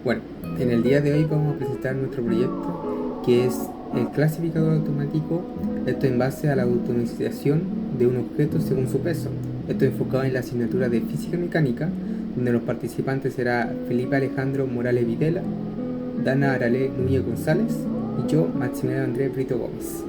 Bueno, en el día de hoy vamos a presentar nuestro proyecto que es el clasificador automático, esto en base a la automatización de un objeto según su peso. Esto enfocado en la asignatura de Física Mecánica, donde los participantes serán Felipe Alejandro Morales Videla, Dana Arale Núñez González y yo, Maximiliano Andrés Brito Gómez.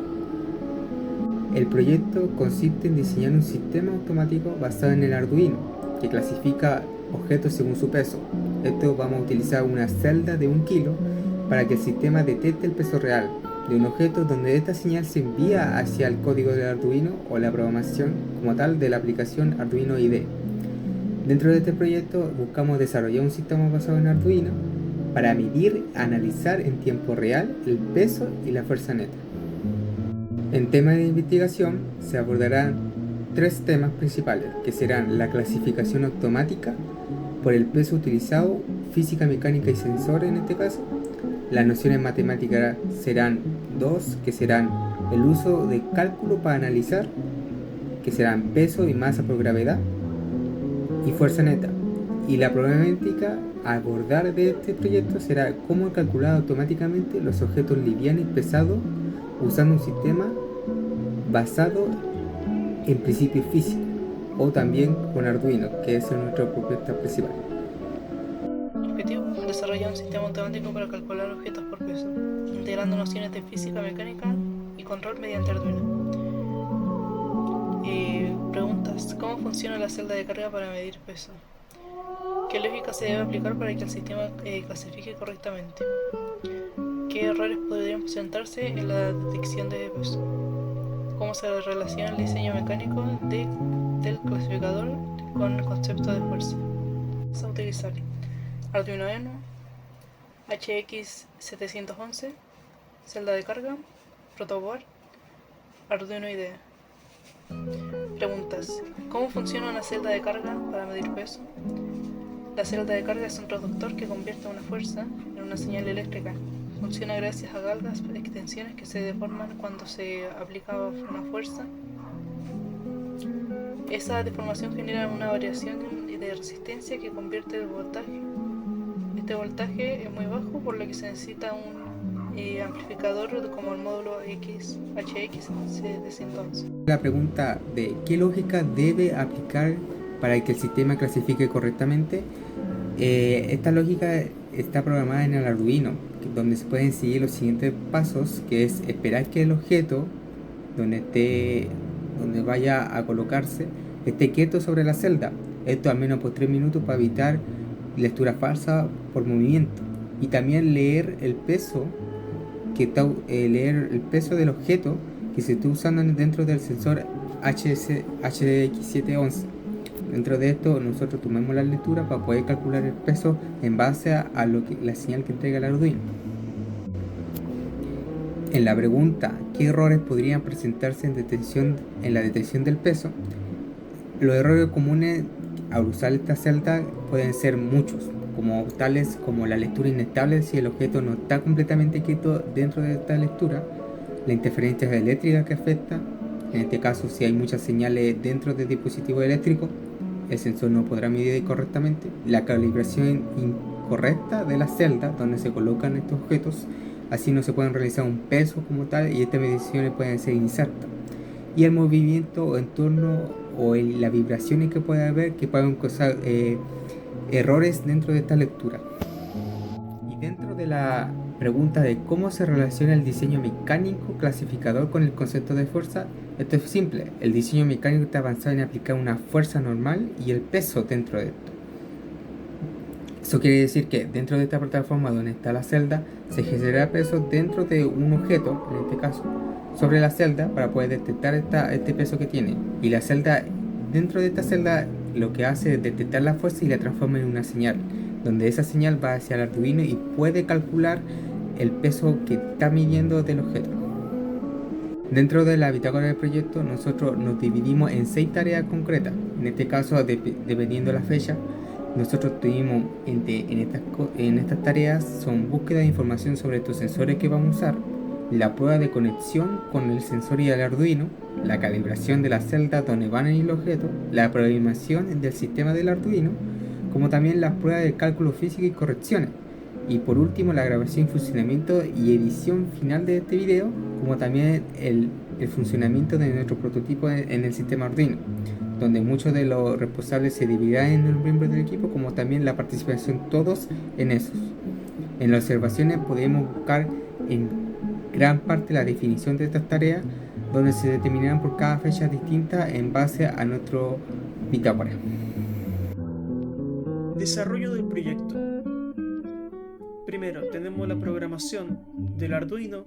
El proyecto consiste en diseñar un sistema automático basado en el Arduino, que clasifica objetos según su peso. Esto vamos a utilizar una celda de 1 kilo para que el sistema detecte el peso real de un objeto, donde esta señal se envía hacia el código del Arduino o la programación como tal de la aplicación Arduino IDE. Dentro de este proyecto buscamos desarrollar un sistema basado en Arduino para medir, analizar en tiempo real el peso y la fuerza neta. En tema de investigación se abordarán 3 temas principales, que serán la clasificación automática por el peso utilizado, física mecánica y sensores en este caso. Las nociones matemáticas serán 2, que serán el uso de cálculo para analizar, que serán peso y masa por gravedad, y fuerza neta. Y la problemática a abordar de este proyecto será cómo calcular automáticamente los objetos livianos y pesados usando un sistema basado en principios físicos, o también con Arduino, que es nuestra propuesta principal. Objetivo: desarrollar un sistema automático para calcular objetos por peso, integrando nociones de física mecánica y control mediante Arduino. Preguntas: ¿cómo funciona la celda de carga para medir peso? ¿Qué lógica se debe aplicar para que el sistema clasifique correctamente? ¿Qué errores podrían presentarse en la detección de peso? ¿Cómo se relaciona el diseño mecánico del clasificador con el concepto de fuerza? Vamos a utilizar Arduino Uno, HX711, celda de carga, protoboard, Arduino IDE. Preguntas: ¿cómo funciona una celda de carga para medir peso? La celda de carga es un reductor que convierte una fuerza en una señal eléctrica. Funciona gracias a galgas extensiones que se deforman cuando se aplica una fuerza. Esa deformación genera una variación de resistencia que convierte el voltaje. Este voltaje es muy bajo, por lo que se necesita un amplificador como el módulo HX711. La pregunta de ¿qué lógica debe aplicar para que el sistema clasifique correctamente? Esta lógica está programada en el Arduino, donde se pueden seguir los siguientes pasos, que es esperar que el objeto donde vaya a colocarse esté quieto sobre la celda, esto al menos por 3 minutos para evitar lectura falsa por movimiento, y también leer el peso del objeto que se está usando dentro del sensor HX711. Dentro de esto nosotros tomamos la lectura para poder calcular el peso en base a la señal que entrega el Arduino. En la pregunta ¿qué errores podrían presentarse en la detección del peso? Los errores comunes al usar esta celda pueden ser muchos, como tales como la lectura inestable si el objeto no está completamente quieto dentro de esta lectura, la interferencia eléctrica que afecta, en este caso si hay muchas señales dentro del dispositivo eléctrico, el sensor no podrá medir correctamente, la calibración incorrecta de la celda donde se colocan estos objetos, así no se pueden realizar un peso como tal y estas mediciones pueden ser inexactas, y el movimiento o entorno o las vibraciones que puede haber que pueden causar errores dentro de esta lectura. Y dentro de la pregunta de cómo se relaciona el diseño mecánico clasificador con el concepto de fuerza, esto es simple. El diseño mecánico está avanzado en aplicar una fuerza normal y el peso dentro de esto. Eso quiere decir que dentro de esta plataforma donde está la celda se genera peso dentro de un objeto, en este caso sobre la celda, para poder detectar este peso que tiene, y la celda, dentro de esta celda, lo que hace es detectar la fuerza y la transforma en una señal, donde esa señal va hacia el Arduino y puede calcular el peso que está midiendo del objeto. Dentro de la bitácora del proyecto nosotros nos dividimos en 6 tareas concretas. En este caso, dependiendo de la fecha, nosotros tuvimos en estas tareas son búsqueda de información sobre estos sensores que vamos a usar, la prueba de conexión con el sensor y el Arduino, la calibración de la celda donde van a ir los objetos, la programación del sistema del Arduino, como también las pruebas de cálculo físico y correcciones. Y por último, la grabación, funcionamiento y edición final de este video, como también el funcionamiento de nuestro prototipo en el sistema Arduino, donde muchos de los responsables se dividirán en los miembros del equipo, como también la participación todos en esos. En las observaciones podemos buscar en gran parte la definición de estas tareas, donde se determinarán por cada fecha distinta en base a nuestro bitácora. Desarrollo del proyecto. Primero tenemos la programación del Arduino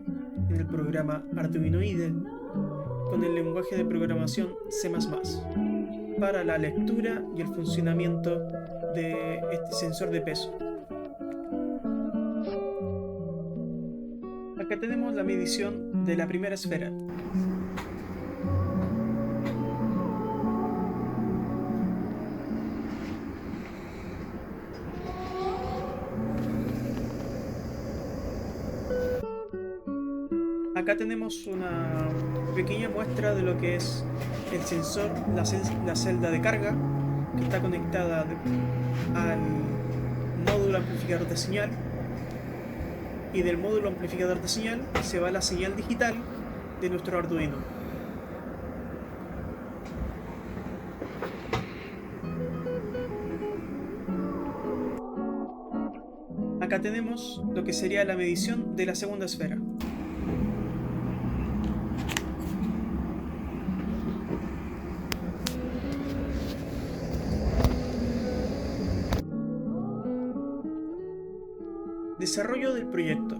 en el programa Arduino IDE con el lenguaje de programación C++ para la lectura y el funcionamiento de este sensor de peso. Acá tenemos la medición de la primera esfera. Acá tenemos una pequeña muestra de lo que es el sensor, la celda de carga, que está conectada al módulo amplificador de señal, y del módulo amplificador de señal se va la señal digital de nuestro Arduino. Acá tenemos lo que sería la medición de la segunda esfera. Desarrollo del proyecto.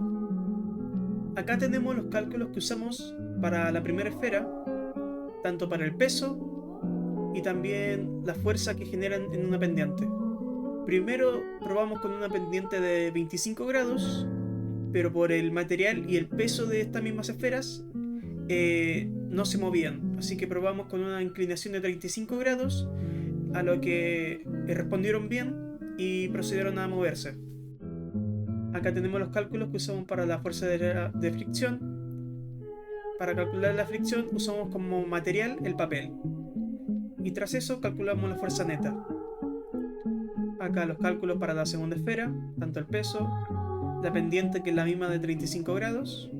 Acá tenemos los cálculos que usamos para la primera esfera, tanto para el peso y también la fuerza que generan en una pendiente. Primero probamos con una pendiente de 25 grados, pero por el material y el peso de estas mismas esferas no se movían, así que probamos con una inclinación de 35 grados, a lo que respondieron bien y procedieron a moverse. Acá tenemos los cálculos que usamos para la fuerza de fricción. Para calcular la fricción usamos como material el papel. Y tras eso calculamos la fuerza neta. Acá los cálculos para la segunda esfera, tanto el peso, la pendiente que es la misma de 35 grados.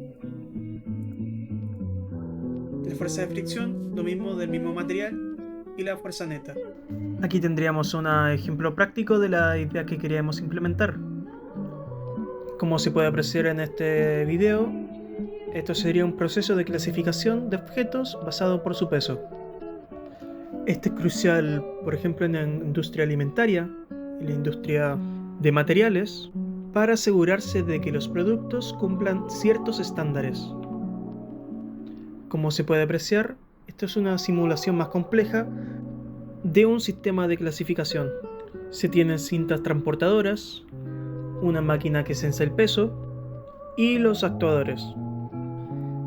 La fuerza de fricción, lo mismo del mismo material. Y la fuerza neta. Aquí tendríamos un ejemplo práctico de la idea que queríamos implementar. Como se puede apreciar en este video, esto sería un proceso de clasificación de objetos basado por su peso. Este es crucial, por ejemplo, en la industria alimentaria, en la industria de materiales, para asegurarse de que los productos cumplan ciertos estándares. Como se puede apreciar, esto es una simulación más compleja de un sistema de clasificación. Se tienen cintas transportadoras, una máquina que sensa el peso y los actuadores,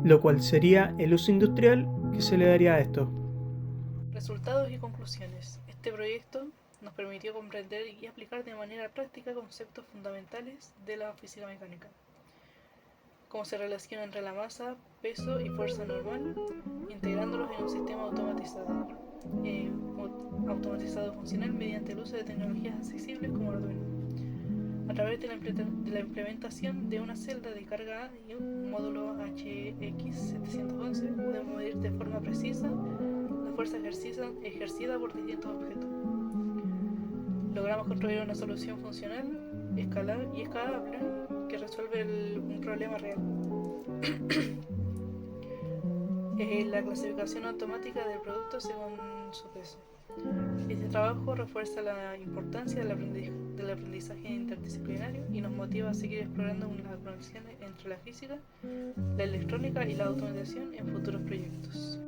lo cual sería el uso industrial que se le daría a esto. Resultados y conclusiones. Este proyecto nos permitió comprender y aplicar de manera práctica conceptos fundamentales de la física mecánica, como se relaciona entre la masa, peso y fuerza normal, integrándolos en un sistema automatizado funcional mediante el uso de tecnologías accesibles como Arduino, a través de la implementación de una celda de carga y un módulo HX711, podemos medir de forma precisa la fuerza ejercida por distintos objetos. Logramos construir una solución funcional, escalable que resuelve un problema real. La clasificación automática del producto según su peso. Este trabajo refuerza la importancia del aprendizaje interdisciplinario y nos motiva a seguir explorando las conexiones entre la física, la electrónica y la automatización en futuros proyectos.